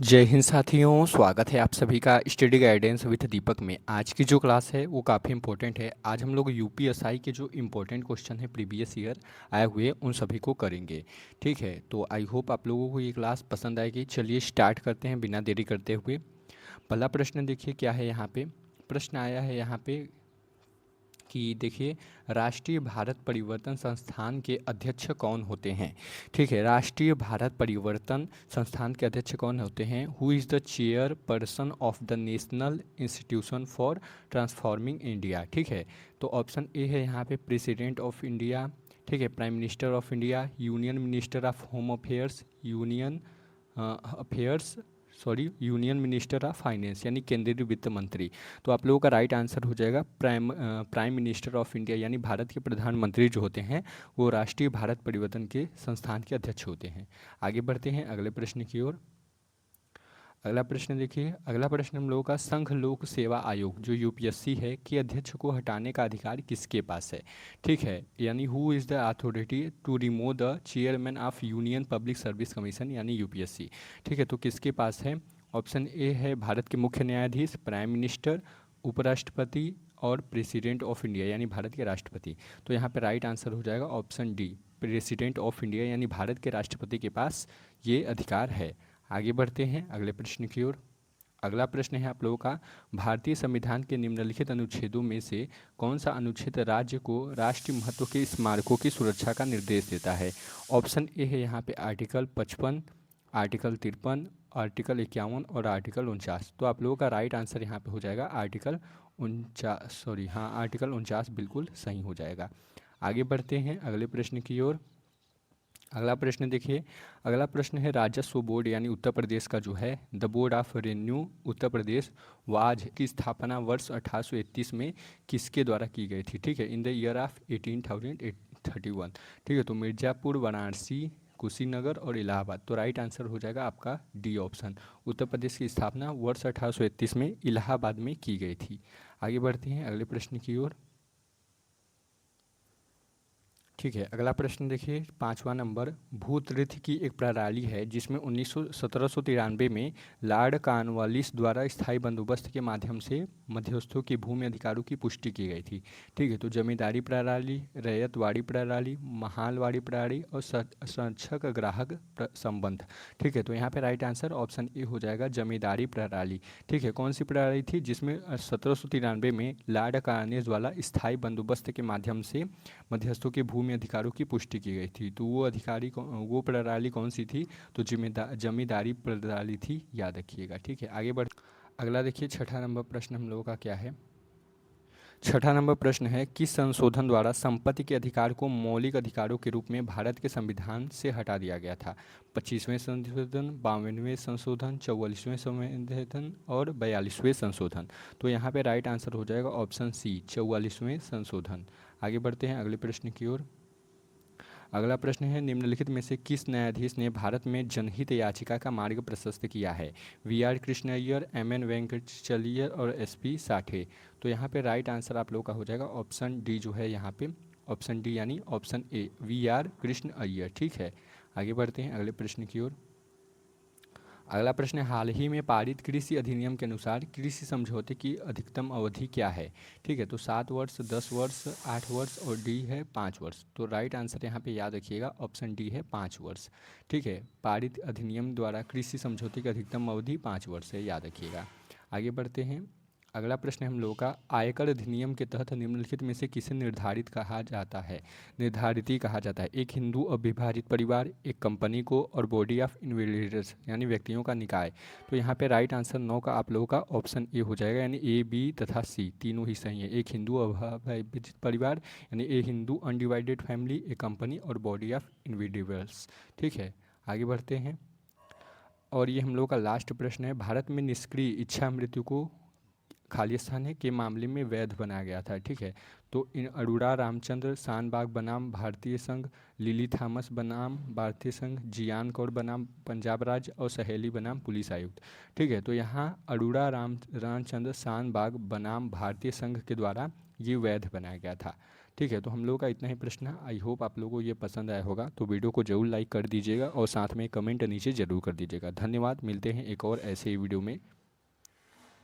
जय हिंद साथियों, स्वागत है आप सभी का स्टडी गाइडेंस विद दीपक में। आज की जो क्लास है वो काफ़ी इंपॉर्टेंट है। आज हम लोग यूपीएसआई के जो इम्पोर्टेंट क्वेश्चन है प्रीवियस ईयर आए हुए उन सभी को करेंगे। ठीक है, तो आई होप आप लोगों को ये क्लास पसंद आएगी। चलिए स्टार्ट करते हैं बिना देरी करते हुए। पहला प्रश्न देखिए क्या है यहाँ पे। प्रश्न आया है यहाँ पे कि देखिए, राष्ट्रीय भारत परिवर्तन संस्थान के अध्यक्ष कौन होते हैं। ठीक है, राष्ट्रीय भारत परिवर्तन संस्थान के अध्यक्ष कौन होते हैं। Who is the chair person of the national institution for transforming India. ठीक है, तो ऑप्शन ए है यहाँ पे प्रेसिडेंट ऑफ इंडिया। ठीक है, prime minister of India, union minister of home affairs, union affairs, sorry union minister of finance यानी केंद्रीय वित्त मंत्री। तो आप लोगों का राइट आंसर हो जाएगा प्राइम मिनिस्टर ऑफ इंडिया, यानी भारत के प्रधानमंत्री जो होते हैं वो राष्ट्रीय भारत परिवर्तन के संस्थान के अध्यक्ष होते हैं। आगे बढ़ते हैं अगले प्रश्न की ओर। अगला प्रश्न देखिए, अगला प्रश्न हम लोगों का संघ लोक सेवा आयोग जो यूपीएससी है के अध्यक्ष को हटाने का अधिकार किसके पास है। ठीक है, यानी who is the authority to remove the chairman of Union Public Service Commission यानी यूपीएससी। ठीक है, तो किसके पास है। ऑप्शन ए है भारत के मुख्य न्यायाधीश, प्राइम मिनिस्टर, उपराष्ट्रपति और प्रेसिडेंट ऑफ इंडिया यानी भारत के राष्ट्रपति। तो यहाँ पे राइट आंसर हो जाएगा option D, president of India यानी भारत के राष्ट्रपति के पास ये अधिकार है। आगे बढ़ते हैं अगले प्रश्न की ओर। अगला प्रश्न है आप लोगों का, भारतीय संविधान के निम्नलिखित अनुच्छेदों में से कौन सा अनुच्छेद राज्य को राष्ट्रीय महत्व के स्मारकों की सुरक्षा का निर्देश देता है। ऑप्शन ए है यहाँ पे आर्टिकल 55, आर्टिकल 53, आर्टिकल 51 और आर्टिकल 49। तो आप लोगों का राइट आंसर यहाँ पे हो जाएगा आर्टिकल 49, सॉरी हाँ आर्टिकल 49 बिल्कुल सही हो जाएगा। आगे बढ़ते हैं अगले प्रश्न की ओर। अगला प्रश्न देखिए, अगला प्रश्न है राजस्व बोर्ड यानी उत्तर प्रदेश का जो है the board of revenue Uttar Pradesh was की स्थापना वर्ष 1831 में किसके द्वारा की गई थी। ठीक है, इन द ईयर ऑफ 1831। ठीक है, तो मिर्ज़ापुर, वाराणसी, कुशीनगर और इलाहाबाद। तो राइट आंसर हो जाएगा आपका डी ऑप्शन, उत्तर प्रदेश की स्थापना वर्ष 1831 में इलाहाबाद में की गई थी। आगे बढ़ते हैं अगले प्रश्न की ओर। ठीक है, अगला प्रश्न देखिए, पाँचवा नंबर, भूतृथ की एक प्रणाली है जिसमें 1793 में लॉर्ड कॉर्नवालिस द्वारा स्थायी बंदोबस्त के माध्यम से मध्यस्थों के भूमि अधिकारों की पुष्टि की गई थी। ठीक है, तो जमींदारी प्रणाली, रैयतवाड़ी प्रणाली, महालवाड़ी प्रणाली और संरक्षक ग्राहक संबंध। ठीक है, तो यहाँ पे राइट आंसर ऑप्शन ए हो जाएगा जमींदारी प्रणाली। ठीक है, कौन सी प्रणाली थी जिसमें 1793 में लॉर्ड कॉर्नवालिस द्वारा स्थायी बंदोबस्त के माध्यम से मध्यस्थों के भूमि अधिकारों की पुष्टि की गई थी। तो वो प्रणाली कौन सी थी। तो जमींदारी प्रणाली थी, याद रखिएगा। ठीक है, आगे बढ़। अगला देखिए, छठा नंबर प्रश्न हम लोगों का क्या है। छठा नंबर प्रश्न है, किस संशोधन द्वारा संपत्ति के अधिकार को मौलिक अधिकारों के रूप में भारत के संविधान से हटा दिया गया था। 25वें संशोधन, 52वें संशोधन, 44वें संशोधन और 42वें संशोधन। तो यहाँ पे राइट आंसर हो जाएगा ऑप्शन सी, 44वें संशोधन। आगे बढ़ते हैं अगले प्रश्न की ओर। अगला प्रश्न है, निम्नलिखित में से किस न्यायाधीश ने भारत में जनहित याचिका का मार्ग प्रशस्त किया है। V R Krishna Iyer, M N Venkatachaliah और एस पी साठे। तो यहाँ पे राइट आंसर आप लोग का हो जाएगा ऑप्शन डी जो है यहाँ पे, ऑप्शन डी यानी option A, V R Krishna Iyer. ठीक है, आगे बढ़ते हैं अगले प्रश्न की ओर। अगला प्रश्न है, हाल ही में पारित कृषि अधिनियम के अनुसार कृषि समझौते की अधिकतम अवधि क्या है। ठीक है, तो 7 वर्ष, 10 वर्ष, 8 वर्ष और डी है 5 वर्ष। तो राइट आंसर यहाँ पे याद रखिएगा ऑप्शन डी है 5 वर्ष। ठीक है, पारित अधिनियम द्वारा कृषि समझौते की अधिकतम अवधि 5 वर्ष है, याद रखिएगा। आगे बढ़ते हैं। अगला प्रश्न है हम लोगों का, आयकर अधिनियम के तहत निम्नलिखित में से किसे निर्धारित कहा जाता है, निर्धारित ही कहा जाता है। एक हिंदू अविभाजित परिवार, एक कंपनी को और बॉडी ऑफ इंडिविजुअल्स यानी व्यक्तियों का निकाय। तो यहाँ पे राइट आंसर 9 का आप लोगों का ऑप्शन ए हो जाएगा, यानी ए, बी तथा सी तीनों ही सही है। एक हिंदू अविभाजित परिवार यानी ए हिंदू अनडिवाइडेड फैमिली, एक कंपनी और बॉडी ऑफ इंडिविजुअल्स। ठीक है, आगे बढ़ते हैं। और ये हम लोग का लास्ट प्रश्न है, भारत में निष्क्रिय इच्छा मृत्यु को खालिस्तान है के मामले में वैध बनाया गया था। ठीक है, तो इन अरोड़ा रामचंद्र शानबाग बनाम भारतीय संघ, लिली थॉमस बनाम भारतीय संघ, जियान कौर बनाम पंजाब राज्य और सहेली बनाम पुलिस आयुक्त। ठीक है, तो यहाँ अरोड़ा रामचंद्र शानबाग बनाम भारतीय संघ के द्वारा ये वैध बनाया गया था। ठीक है, तो हम लोगों का इतना ही प्रश्न है। आई होप आप लोगों को ये पसंद आया होगा, तो वीडियो को जरूर लाइक कर दीजिएगा और साथ में कमेंट नीचे ज़रूर कर दीजिएगा। धन्यवाद, मिलते हैं एक और ऐसे ही वीडियो में।